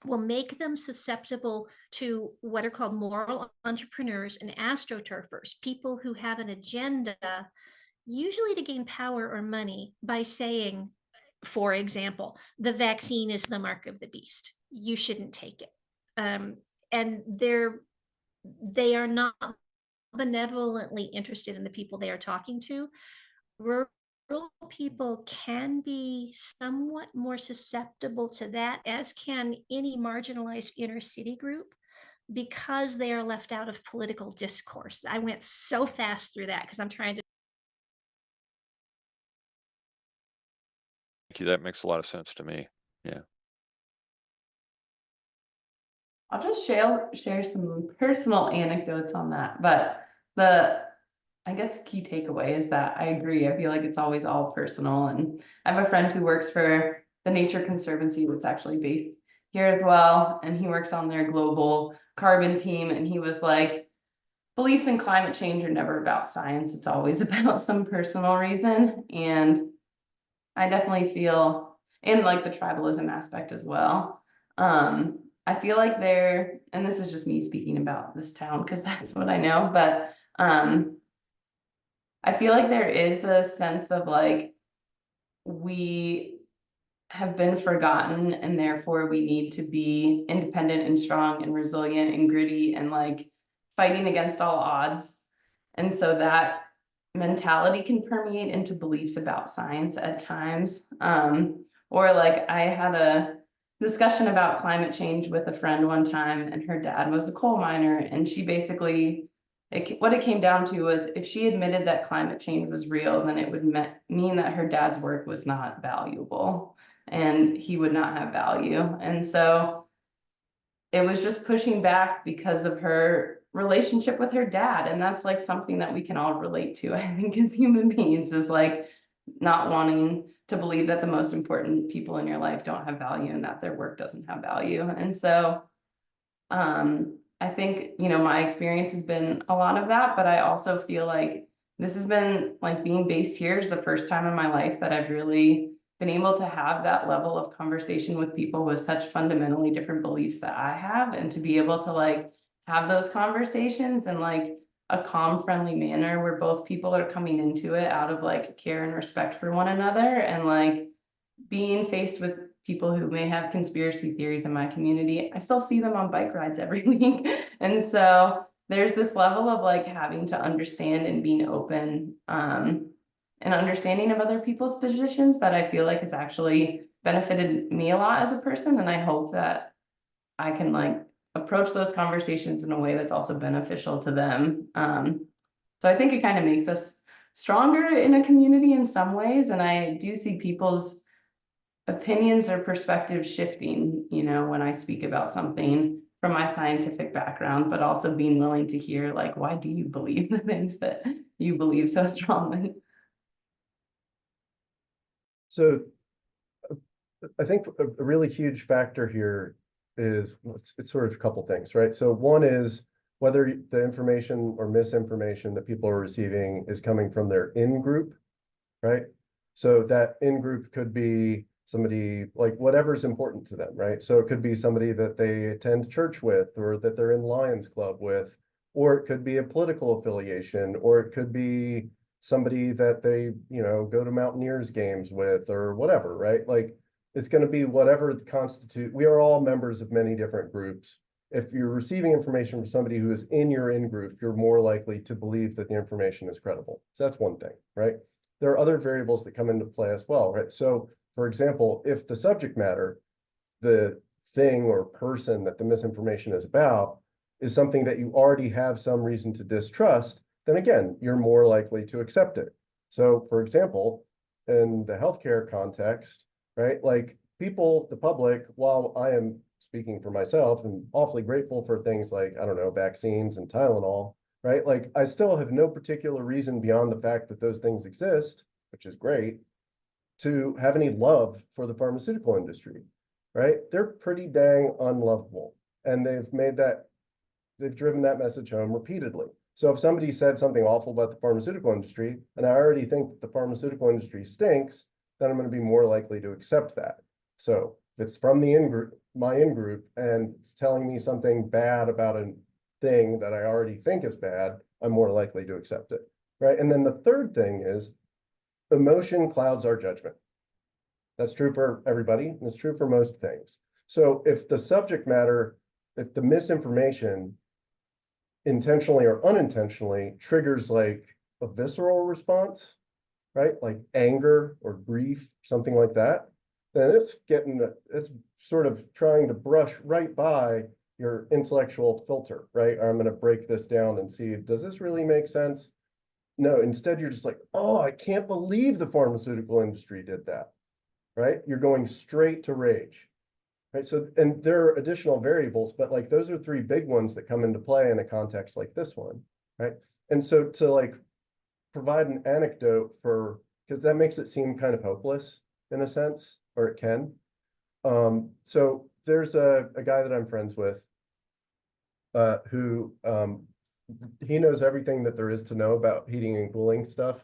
will make them susceptible to what are called moral entrepreneurs and astroturfers, people who have an agenda, usually to gain power or money, by saying, for example, the vaccine is the mark of the beast, you shouldn't take it. And they are not benevolently interested in the people they are talking to. Rural people can be somewhat more susceptible to that, as can any marginalized inner city group, because they are left out of political discourse. I went so fast through that because I'm trying to. Thank you. That makes a lot of sense to me. Yeah. I'll just share some personal anecdotes on that, but I guess key takeaway is that I agree. I feel like it's always all personal, and I have a friend who works for the Nature Conservancy that's actually based here as well, and he works on their global carbon team, and he was like, beliefs in climate change are never about science, it's always about some personal reason. And I definitely feel, in like the tribalism aspect as well, I feel like there, and this is just me speaking about this town because that's what I know, but I feel like there is a sense of like, we have been forgotten and therefore we need to be independent and strong and resilient and gritty and like fighting against all odds. And so that mentality can permeate into beliefs about science at times. Or like, I had a discussion about climate change with a friend one time, and her dad was a coal miner, and she basically, what it came down to was, if she admitted that climate change was real, then it would mean that her dad's work was not valuable and he would not have value. And so it was just pushing back because of her relationship with her dad. And that's like something that we can all relate to, I think, as human beings, is like not wanting to believe that the most important people in your life don't have value and that their work doesn't have value. And so I think, you know, my experience has been a lot of that, but I also feel like this has been like being based here is the first time in my life that I've really been able to have that level of conversation with people with such fundamentally different beliefs that I have, and to be able to like have those conversations in like a calm, friendly manner where both people are coming into it out of like care and respect for one another, and like being faced with people who may have conspiracy theories in my community, I still see them on bike rides every week. And so there's this level of like having to understand and being open and understanding of other people's positions that I feel like has actually benefited me a lot as a person. And I hope that I can like approach those conversations in a way that's also beneficial to them. So I think it kind of makes us stronger in a community in some ways. And I do see people's opinions or perspectives shifting, you know, when I speak about something from my scientific background, but also being willing to hear, like, why do you believe the things that you believe so strongly? So I think a really huge factor here is it's sort of a couple things, right? So one is whether the information or misinformation that people are receiving is coming from their in-group, right? So that in-group could be somebody, like whatever's important to them, right? So it could be somebody that they attend church with, or that they're in Lions Club with, or it could be a political affiliation, or it could be somebody that they, you know, go to Mountaineers games with, or whatever, right? Like it's going to be whatever constitute. We are all members of many different groups. If you're receiving information from somebody who is in your in-group, you're more likely to believe that the information is credible. So that's one thing, right? There are other variables that come into play as well, right? So, for example, if the subject matter, the thing or person that the misinformation is about, is something that you already have some reason to distrust, then again, you're more likely to accept it. So, for example, in the healthcare context, right, like people, the public, while I am speaking for myself and awfully grateful for things like, I don't know, vaccines and Tylenol, right? Like I still have no particular reason beyond the fact that those things exist, which is great, to have any love for the pharmaceutical industry, right? They're pretty dang unlovable. And they've driven that message home repeatedly. So if somebody said something awful about the pharmaceutical industry, and I already think that the pharmaceutical industry stinks, then I'm going to be more likely to accept that. So if it's from the in-group, my in-group, and it's telling me something bad about a thing that I already think is bad, I'm more likely to accept it, right? And then the third thing is emotion clouds our judgment. That's true for everybody, and it's true for most things. So if the subject matter, if the misinformation intentionally or unintentionally triggers like a visceral response, right? Like anger or grief, something like that, then it's sort of trying to brush right by your intellectual filter, right? I'm going to break this down and see, does this really make sense? No, instead you're just like, oh, I can't believe the pharmaceutical industry did that, right? You're going straight to rage, right? So, and there are additional variables, but like those are three big ones that come into play in a context like this one, right? And so to like provide an anecdote for, because that makes it seem kind of hopeless in a sense, or it can. So there's a guy that I'm friends with who he knows everything that there is to know about heating and cooling stuff.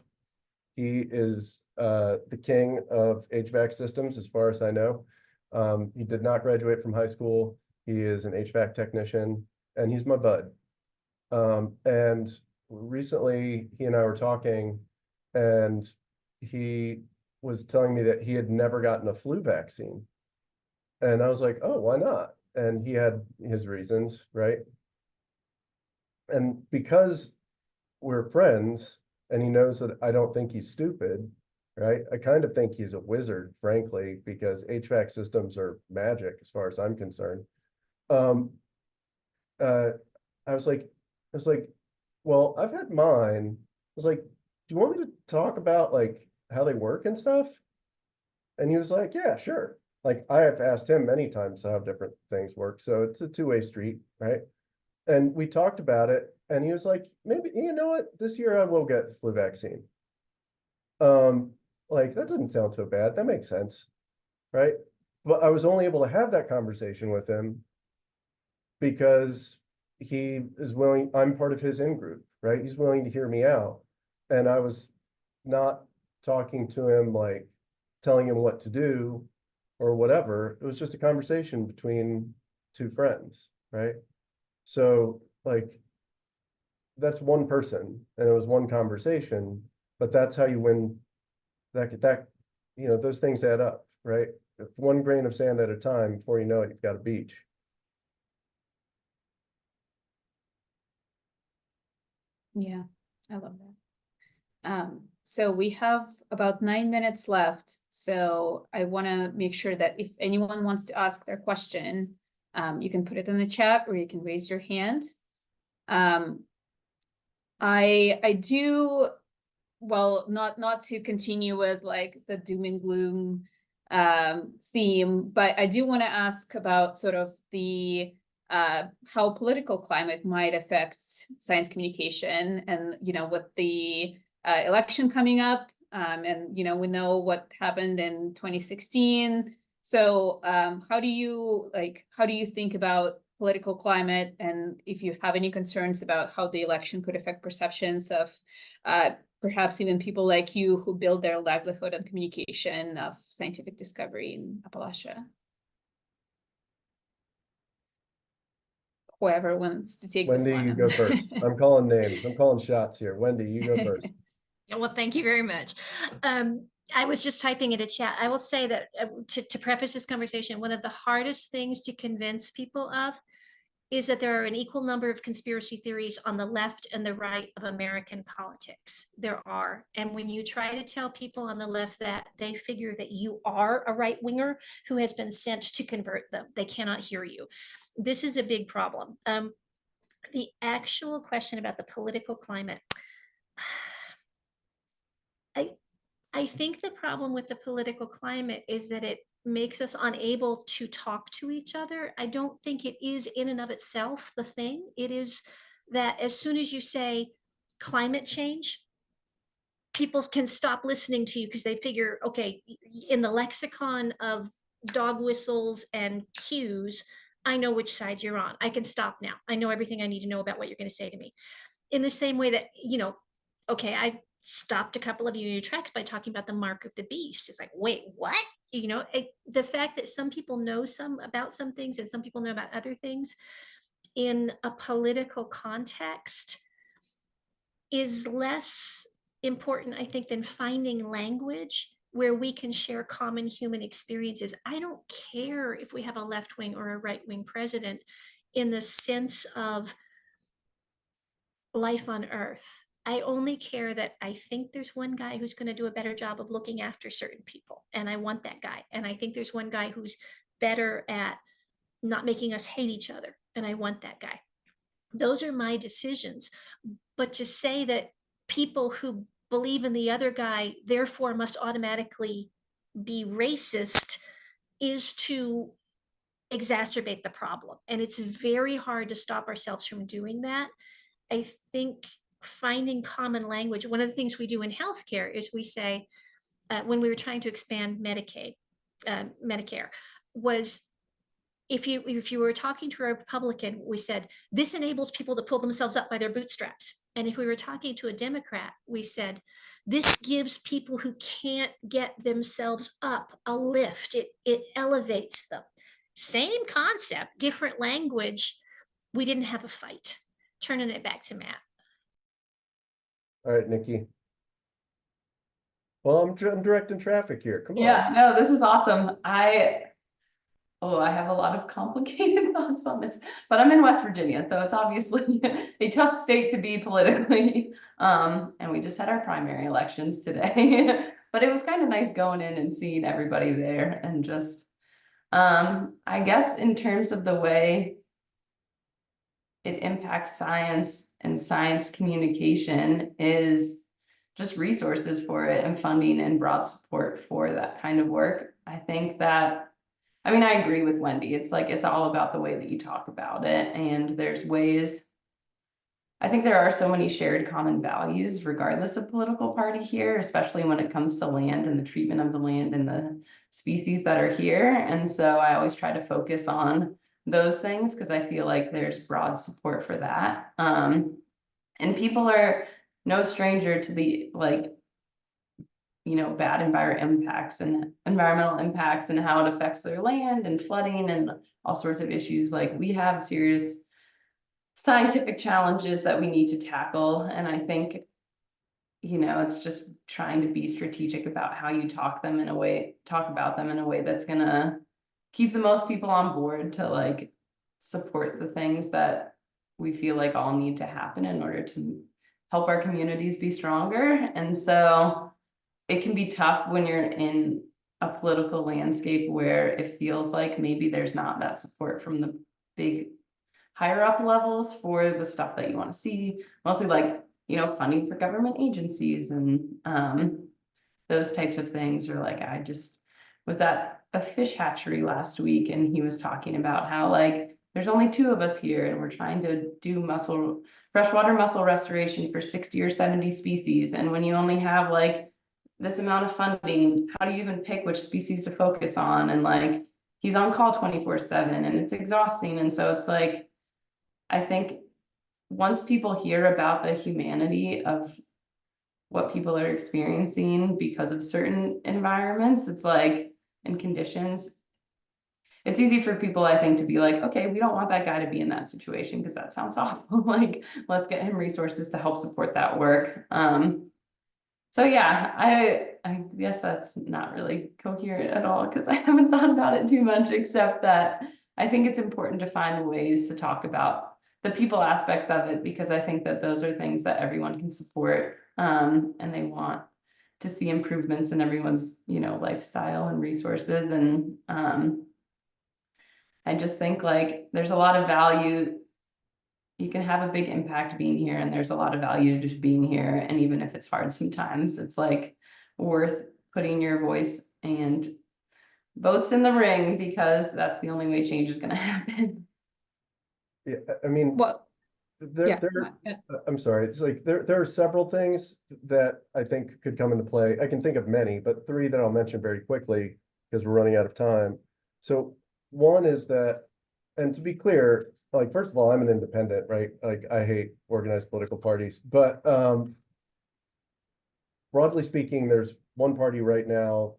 He is the king of HVAC systems, as far as I know. He did not graduate from high school. He is an HVAC technician, and he's my bud. And recently, he and I were talking, and he was telling me that he had never gotten a flu vaccine. And I was like, oh, why not? And he had his reasons, right? And because we're friends and he knows that I don't think he's stupid, right? I kind of think he's a wizard, frankly, because HVAC systems are magic as far as I'm concerned. I was like, well, I've had mine. I was like, do you want me to talk about like how they work and stuff? And he was like, yeah, sure. Like I have asked him many times how different things work. So it's a two-way street, right? And we talked about it, and he was like, maybe, you know what, this year I will get the flu vaccine. Like, that doesn't sound so bad. That makes sense, right? But I was only able to have that conversation with him because he is willing, I'm part of his in-group, right? He's willing to hear me out. And I was not talking to him, like telling him what to do or whatever. It was just a conversation between two friends, right? So like, that's one person and it was one conversation, but that's how you win. That, you know, those things add up, right? One grain of sand at a time, before you know it, you've got a beach. Yeah, I love that. So we have about 9 minutes left. So I want to make sure that if anyone wants to ask their question, you can put it in the chat or you can raise your hand. I do, well, not to continue with like the doom and gloom theme, but I do want to ask about sort of the how political climate might affect science communication, and with the election coming up, and we know what happened in 2016. So how do you think about political climate, and if you have any concerns about how the election could affect perceptions of perhaps even people like you who build their livelihood on communication of scientific discovery in Appalachia? Whoever wants to take this Wendy, one. you go first. I'm calling names. I'm calling shots here. Wendy, you go first. Yeah, well, thank you very much. I was just typing in a chat. I will say that to preface this conversation, one of the hardest things to convince people of is that there are an equal number of conspiracy theories on the left and the right of American politics. There are. And when you try to tell people on the left that, they figure that you are a right winger who has been sent to convert them. They cannot hear you. This is a big problem. The actual question about the political climate, I think the problem with the political climate is that it makes us unable to talk to each other. I don't think it is in and of itself the thing. It is that as soon as you say climate change, people can stop listening to you because they figure, okay, in the lexicon of dog whistles and cues, I know which side you're on. I can stop now. I know everything I need to know about what you're going to say to me. In the same way that, okay, I stopped a couple of you in your tracks by talking about the mark of the beast. It's like, wait, what? The fact that some people know about some things and some people know about other things in a political context is less important, I think, than finding language where we can share common human experiences. I don't care if we have a left wing or a right wing president in the sense of life on Earth. I only care that I think there's one guy who's going to do a better job of looking after certain people, and I want that guy. And I think there's one guy who's better at not making us hate each other, and I want that guy. Those are my decisions. But to say that people who believe in the other guy therefore must automatically be racist is to exacerbate the problem. And it's very hard to stop ourselves from doing that. I think finding common language, one of the things we do in healthcare is we say, when we were trying to expand Medicare, was if you were talking to a Republican, we said, this enables people to pull themselves up by their bootstraps. And if we were talking to a Democrat, we said, this gives people who can't get themselves up a lift. It elevates them. Same concept, different language. We didn't have a fight. Turning it back to Matt. All right, Nikki. Well, I'm directing traffic here. Come on. Yeah, no, this is awesome. I have a lot of complicated thoughts on this, but I'm in West Virginia, so it's obviously a tough state to be politically. And we just had our primary elections today, but it was kind of nice going in and seeing everybody there, and just, I guess in terms of the way it impacts science and science communication is just resources for it and funding and broad support for that kind of work. I think that I mean, I agree with Wendy. It's like, it's all about the way that you talk about it. And there's ways, I think there are so many shared common values regardless of political party here, especially when it comes to land and the treatment of the land and the species that are here. And so I always try to focus on those things because I feel like there's broad support for that. And people are no stranger to the bad environmental impacts and how it affects their land and flooding and all sorts of issues. Like, we have serious scientific challenges that we need to tackle. And I think, it's just trying to be strategic about how you talk about them in a way that's gonna keep the most people on board to support the things that we feel like all need to happen in order to help our communities be stronger. And so it can be tough when you're in a political landscape where it feels like maybe there's not that support from the big higher up levels for the stuff that you want to see, mostly funding for government agencies and those types of things. Or I just was at a fish hatchery last week, and he was talking about how there's only 2 of us here, and we're trying to do freshwater mussel restoration for 60 or 70 species. And when you only have this amount of funding, how do you even pick which species to focus on? And he's on call 24/7, and it's exhausting. And so it's I think once people hear about the humanity of what people are experiencing because of certain environments, and conditions, it's easy for people, I think, to be okay, we don't want that guy to be in that situation because that sounds awful. Let's get him resources to help support that work. So yeah, I guess that's not really coherent at all because I haven't thought about it too much, except that I think it's important to find ways to talk about the people aspects of it, because I think that those are things that everyone can support, and they want to see improvements in everyone's, lifestyle and resources. And I just think there's a lot of value. You can have a big impact being here, and there's a lot of value to just being here. And even if it's hard sometimes, it's worth putting your voice and votes in the ring, because that's the only way change is going to happen. Yeah, I mean, Well, yeah. I'm sorry. It's there are several things that I think could come into play. I can think of many, but 3 that I'll mention very quickly because we're running out of time. So one is that, and to be clear, first of all, I'm an independent, right? I hate organized political parties, but broadly speaking, there's one party right now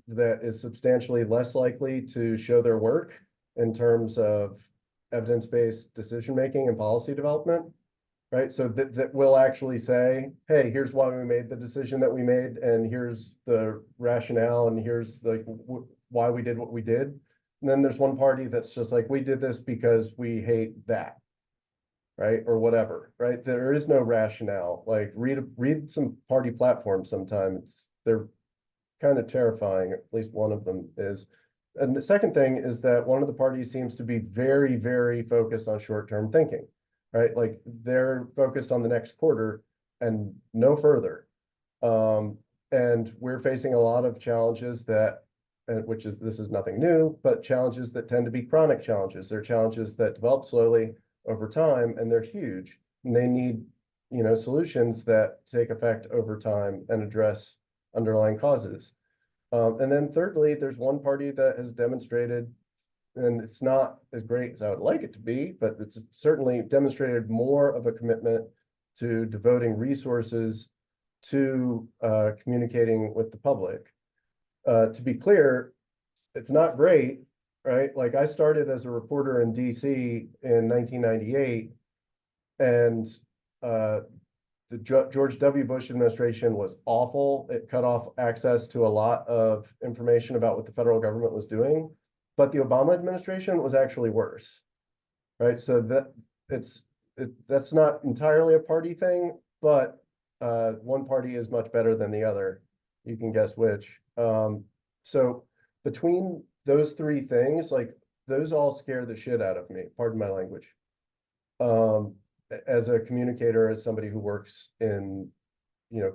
that is substantially less likely to show their work in terms of evidence-based decision-making and policy development, right? So that will actually say, hey, here's why we made the decision that we made, and here's the rationale, and here's why we did what we did. And then there's one party that's just we did this because we hate that, right? Or whatever, right? There is no rationale. Read some party platforms sometimes. They're kind of terrifying, at least one of them is. And the second thing is that one of the parties seems to be very, very focused on short-term thinking, right? They're focused on the next quarter and no further. And we're facing a lot of challenges that, this is nothing new, but challenges that tend to be chronic challenges. They're challenges that develop slowly over time, and they're huge. And they need, solutions that take effect over time and address underlying causes. And then thirdly, there's one party that has demonstrated, and it's not as great as I would like it to be, but it's certainly demonstrated more of a commitment to devoting resources to communicating with the public. To be clear, it's not great, right? I started as a reporter in DC in 1998, and the George W. Bush administration was awful. It cut off access to a lot of information about what the federal government was doing. But the Obama administration was actually worse, right? So that's not entirely a party thing, but one party is much better than the other. You can guess which. So between those 3 things, those all scare the shit out of me, pardon my language. As a communicator, as somebody who works in,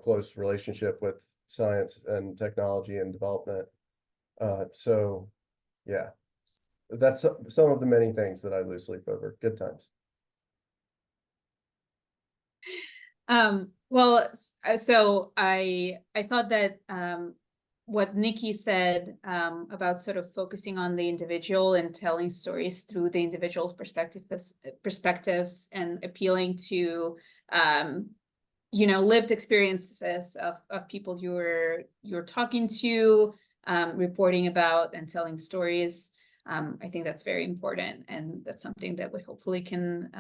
close relationship with science and technology and development. So yeah, that's some of the many things that I lose sleep over. Good times. Well, so I thought that what Nikki said about sort of focusing on the individual and telling stories through the individual's perspectives and appealing to you know, lived experiences of people you're talking to, reporting about and telling stories. I think that's very important, and that's something that we hopefully can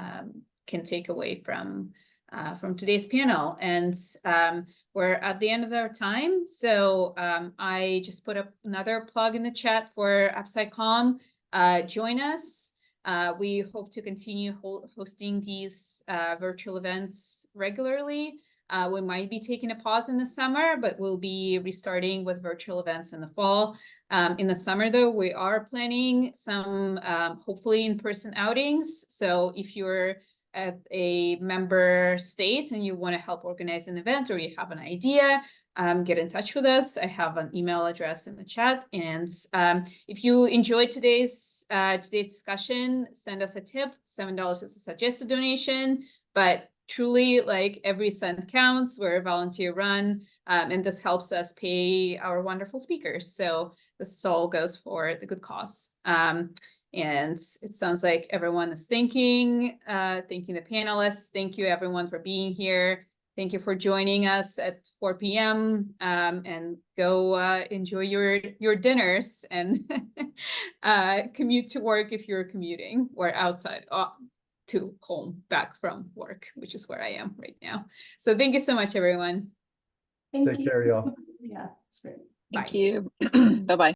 take away from today's panel. And we're at the end of our time, so I just put up another plug in the chat for AppSciComm. Join us. We hope to continue hosting these virtual events regularly. We might be taking a pause in the summer, but we'll be restarting with virtual events in the fall. In the summer, though, we are planning some hopefully in-person outings. So if you're at a member state and you want to help organize an event, or you have an idea, get in touch with us. I have an email address in the chat. And if you enjoyed today's discussion, send us a tip. $7 is a suggested donation, but truly, like, every cent counts. We're a volunteer run, and this helps us pay our wonderful speakers. So this all goes for the good cause. And it sounds like everyone is thanking the panelists. Thank you, everyone, for being here. Thank you for joining us at 4 p.m. And go enjoy your dinners and commute to work if you're commuting, or outside to home, back from work, which is where I am right now. So thank you so much, everyone. Thank Take you. care, y'all. Yeah, it's great. Bye. Thank you. Bye-bye.